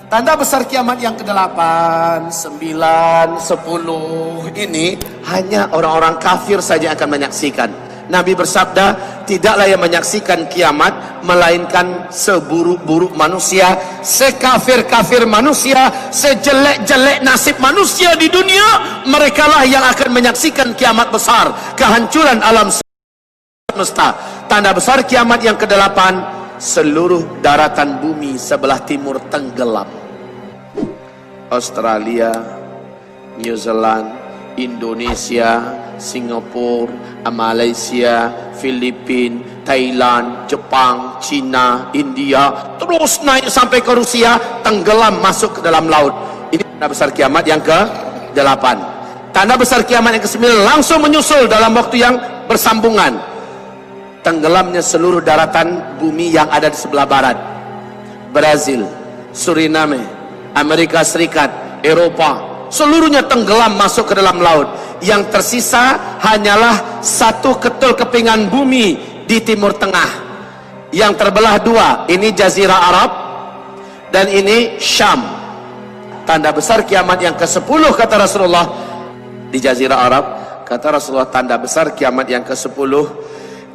Tanda besar kiamat yang ke-8, 9, 10 ini hanya orang-orang kafir saja akan menyaksikan. Nabi bersabda, tidaklah yang menyaksikan kiamat melainkan seburuk-buruk manusia, sekafir-kafir manusia, sejelek-jelek nasib manusia di dunia, merekalah yang akan menyaksikan kiamat besar, kehancuran alam semesta. Tanda besar kiamat yang ke-8, seluruh daratan bumi sebelah timur tenggelam. Australia, New Zealand, Indonesia, Singapura, Malaysia, Filipina, Thailand, Jepang, China, India, terus naik sampai ke Rusia, tenggelam masuk ke dalam laut. Ini tanda besar kiamat yang ke-8. Tanda besar kiamat yang ke-9 langsung menyusul dalam waktu yang bersambungan. Tenggelamnya seluruh daratan bumi yang ada di sebelah barat. Brazil, Suriname, Amerika Serikat, Eropa, seluruhnya tenggelam masuk ke dalam laut. Yang tersisa hanyalah satu ketul kepingan bumi di timur tengah yang terbelah dua. Ini Jazirah Arab dan ini Syam. Tanda besar kiamat yang ke-10 kata Rasulullah di Jazirah Arab, kata Rasulullah, tanda besar kiamat yang ke-10,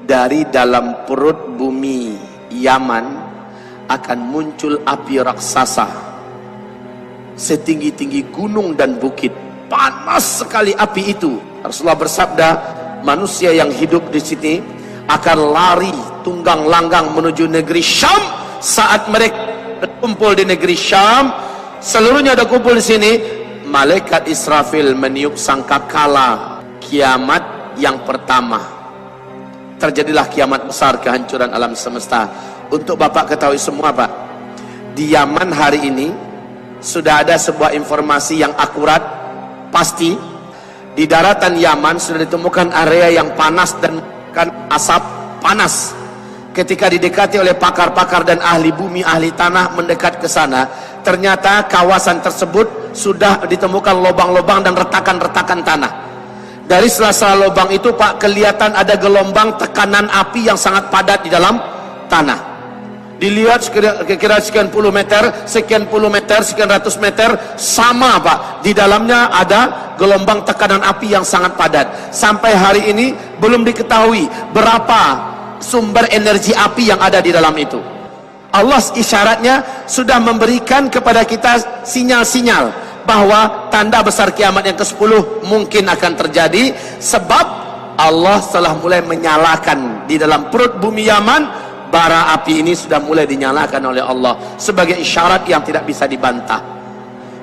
dari dalam perut bumi Yaman akan muncul api raksasa setinggi-tinggi gunung dan bukit. Panas sekali api itu. Rasulullah bersabda, manusia yang hidup di sini akan lari tunggang langgang menuju negeri Syam. Saat mereka berkumpul di negeri Syam, seluruhnya ada kumpul di sini, malaikat Israfil meniup sangkakala kiamat yang pertama. Terjadilah kiamat besar, kehancuran alam semesta. Untuk Bapak ketahui semua, Pak, di Yaman hari ini sudah ada sebuah informasi yang akurat, pasti. Di daratan Yaman sudah ditemukan area yang panas dan kan asap panas. Ketika didekati oleh pakar-pakar dan ahli bumi, ahli tanah mendekat ke sana, ternyata kawasan tersebut sudah ditemukan lubang-lubang dan retakan-retakan tanah. Dari sela-sela lubang itu, Pak, kelihatan ada gelombang tekanan api yang sangat padat di dalam tanah. Dilihat kira-kira sekian puluh meter, sekian puluh meter, sekian ratus meter, sama, Pak. Di dalamnya ada gelombang tekanan api yang sangat padat. Sampai hari ini belum diketahui berapa sumber energi api yang ada di dalam itu. Allah isyaratnya sudah memberikan kepada kita sinyal-sinyal bahwa tanda besar kiamat yang ke-10 mungkin akan terjadi, sebab Allah telah mulai menyalakan di dalam perut bumi Yaman. Bara api ini sudah mulai dinyalakan oleh Allah sebagai isyarat yang tidak bisa dibantah.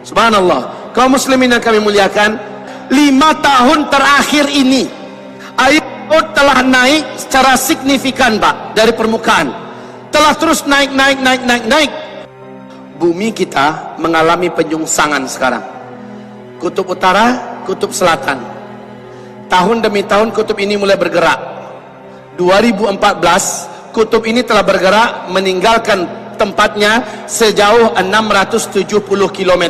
Subhanallah. Kaum muslimin yang kami muliakan, 5 tahun terakhir ini air laut telah naik secara signifikan, Pak, dari permukaan. Telah terus naik. Bumi kita mengalami penyungsangan sekarang. Kutub utara, kutub selatan. Tahun demi tahun kutub ini mulai bergerak. 2014 kutub ini telah bergerak meninggalkan tempatnya sejauh 670 km.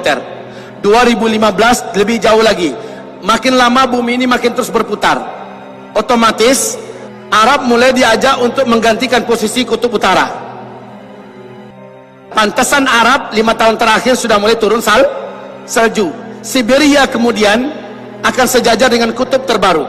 2015 lebih jauh lagi. Makin lama bumi ini makin terus berputar. Otomatis Arab mulai diajak untuk menggantikan posisi kutub utara. Pantesan Arab 5 tahun terakhir sudah mulai turun salju. Siberia kemudian akan sejajar dengan kutub terbaru.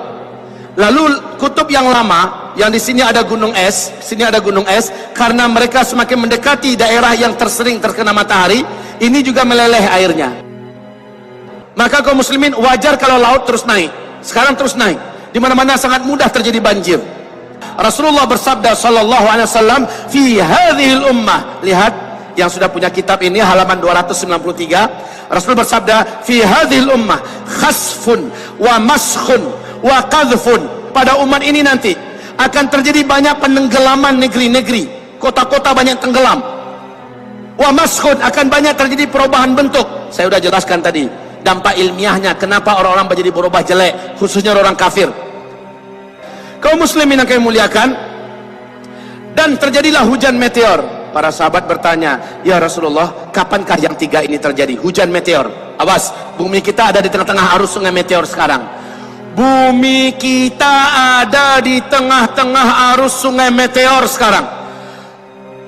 Lalu kutub yang lama, yang di sini ada gunung es, sini ada gunung es, karena mereka semakin mendekati daerah yang tersering terkena matahari, ini juga meleleh airnya. Maka kaum muslimin wajar kalau laut terus naik. Sekarang terus naik. Di mana-mana sangat mudah terjadi banjir. Rasulullah bersabda sallallahu alaihi wasallam, fi hadhil ummah. Lihat yang sudah punya kitab ini halaman 293. Rasul bersabda, fi hadhil ummah khasfun wa maskhun wa qadhfun. Pada umat ini nanti akan terjadi banyak penenggelaman negeri-negeri, kota-kota banyak tenggelam. Wa maskhun, akan banyak terjadi perubahan bentuk. Saya sudah jelaskan tadi dampak ilmiahnya kenapa orang-orang menjadi berubah jelek, khususnya orang kafir. Kaum muslimin yang kami muliakan, dan terjadilah hujan meteor. Para sahabat bertanya, ya Rasulullah, kapankah yang 3 ini terjadi? Hujan meteor. Awas, bumi kita ada di tengah-tengah arus sungai meteor sekarang. Bumi kita ada di tengah-tengah arus sungai meteor sekarang.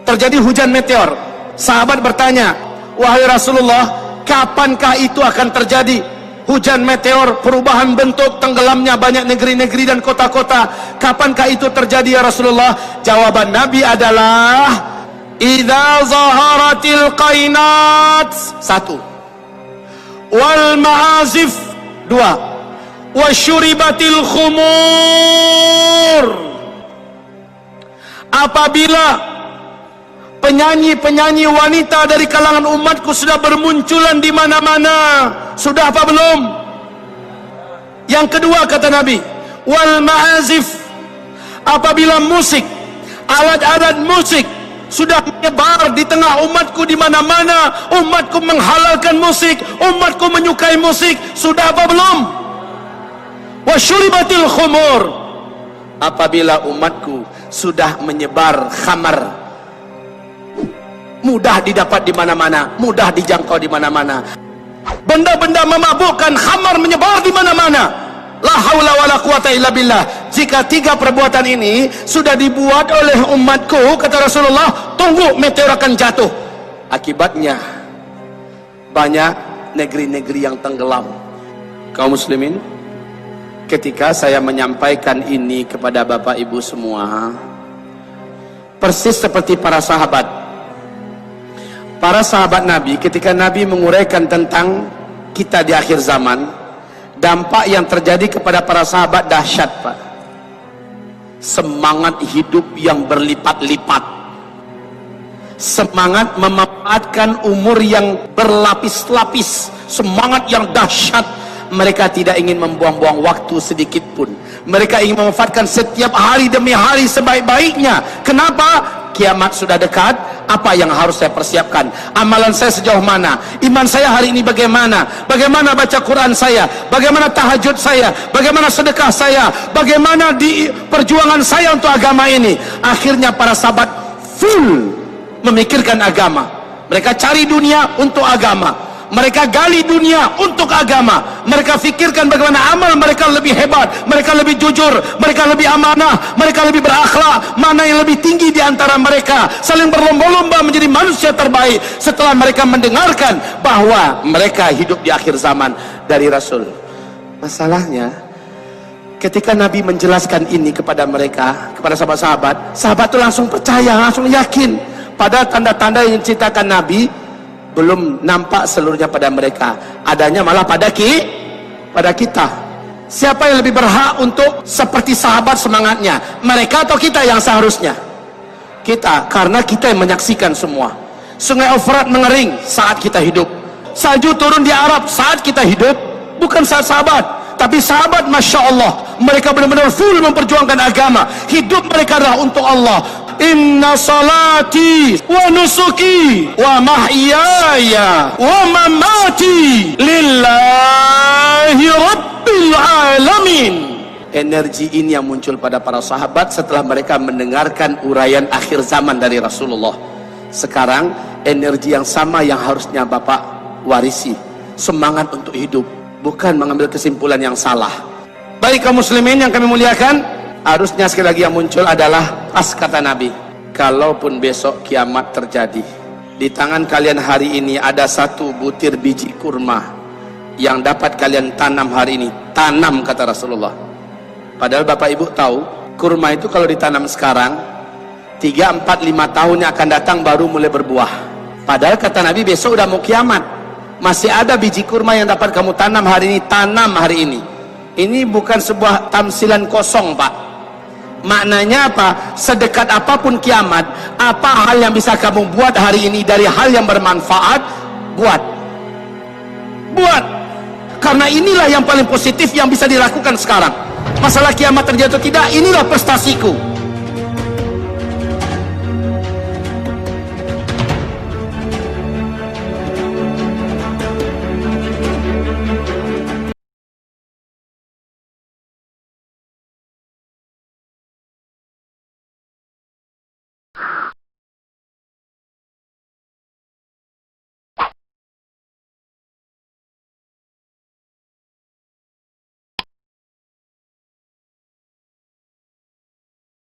Terjadi hujan meteor. Sahabat bertanya, wahai Rasulullah, kapankah itu akan terjadi? Hujan meteor, perubahan bentuk, tenggelamnya banyak negeri-negeri dan kota-kota. Kapankah itu terjadi ya Rasulullah? Jawaban Nabi adalah idza zaharatil qainat, satu, wal ma'azif, dua, wasyuribatil khumur. Apabila penyanyi-penyanyi wanita dari kalangan umatku sudah bermunculan di mana-mana. Sudah apa belum? Yang kedua kata Nabi, wal ma'azif, apabila musik, alat-alat musik sudah menyebar di tengah umatku di mana-mana, umatku menghalalkan musik, umatku menyukai musik. Sudah apa belum? Wasyuribatil khumur, apabila umatku sudah menyebar khamar, mudah didapat di mana-mana, mudah dijangkau di mana-mana. Benda-benda memabukkan, khamar menyebar di mana-mana. La haula wala quwata illa billah. Jika tiga perbuatan ini sudah dibuat oleh umatku, kata Rasulullah, tunggu meteor akan jatuh. Akibatnya banyak negeri-negeri yang tenggelam. Kaum muslimin, ketika saya menyampaikan ini kepada Bapak Ibu semua, persis seperti para sahabat. Para sahabat Nabi, ketika Nabi menguraikan tentang kita di akhir zaman, dampak yang terjadi kepada para sahabat dahsyat, Pak. Semangat hidup yang berlipat-lipat, semangat memanfaatkan umur yang berlapis-lapis, semangat yang dahsyat. Mereka tidak ingin membuang-buang waktu sedikit pun. Mereka ingin memanfaatkan setiap hari demi hari sebaik-baiknya. Kenapa? Kiamat sudah dekat. Apa yang harus saya persiapkan? Amalan saya sejauh mana? Iman saya hari ini bagaimana? Bagaimana baca Quran saya? Bagaimana tahajud saya? Bagaimana sedekah saya? Bagaimana di perjuangan saya untuk agama ini? Akhirnya para sahabat full memikirkan agama. Mereka cari dunia untuk agama. Mereka gali dunia untuk agama. Mereka fikirkan bagaimana amal mereka lebih hebat, mereka lebih jujur, mereka lebih amanah, mereka lebih berakhlak. Mana yang lebih tinggi di antara mereka? Saling berlomba-lomba menjadi manusia terbaik setelah mereka mendengarkan bahwa mereka hidup di akhir zaman dari Rasul. Masalahnya, ketika Nabi menjelaskan ini kepada mereka, kepada sahabat-sahabat, sahabat itu langsung percaya, langsung yakin. Padahal tanda-tanda yang diceritakan Nabi belum nampak seluruhnya pada mereka, adanya malah pada kita. Siapa yang lebih berhak untuk seperti sahabat semangatnya? Mereka atau kita yang seharusnya? Kita, karena kita yang menyaksikan semua. Sungai Efrat mengering saat kita hidup, salju turun di Arab saat kita hidup, bukan saat sahabat. Tapi sahabat, Masya Allah, mereka benar-benar full memperjuangkan agama. Hidup mereka adalah untuk Allah. Inna salati wa nusuki wa mahyaya wa mamati lillahi rabbil alamin. Energi ini yang muncul pada para sahabat setelah mereka mendengarkan uraian akhir zaman dari Rasulullah. Sekarang energi yang sama yang harusnya Bapak warisi, semangat untuk hidup, bukan mengambil kesimpulan yang salah. Baik kaum muslimin yang kami muliakan, harusnya sekali lagi yang muncul adalah pas kata Nabi, kalaupun besok kiamat terjadi, di tangan kalian hari ini ada satu butir biji kurma yang dapat kalian tanam hari ini. Tanam, kata Rasulullah. Padahal Bapak Ibu tahu, kurma itu kalau ditanam sekarang 3, 4, 5 tahun yang akan datang baru mulai berbuah. Padahal kata Nabi besok udah mau kiamat, masih ada biji kurma yang dapat kamu tanam hari ini. Tanam hari ini. Ini bukan sebuah tamsilan kosong, Pak. Maknanya apa? Sedekat apapun kiamat, apa hal yang bisa kamu buat hari ini dari hal yang bermanfaat, buat. Karena inilah yang paling positif yang bisa dilakukan sekarang. Masalah kiamat terjadi atau tidak, inilah prestasiku.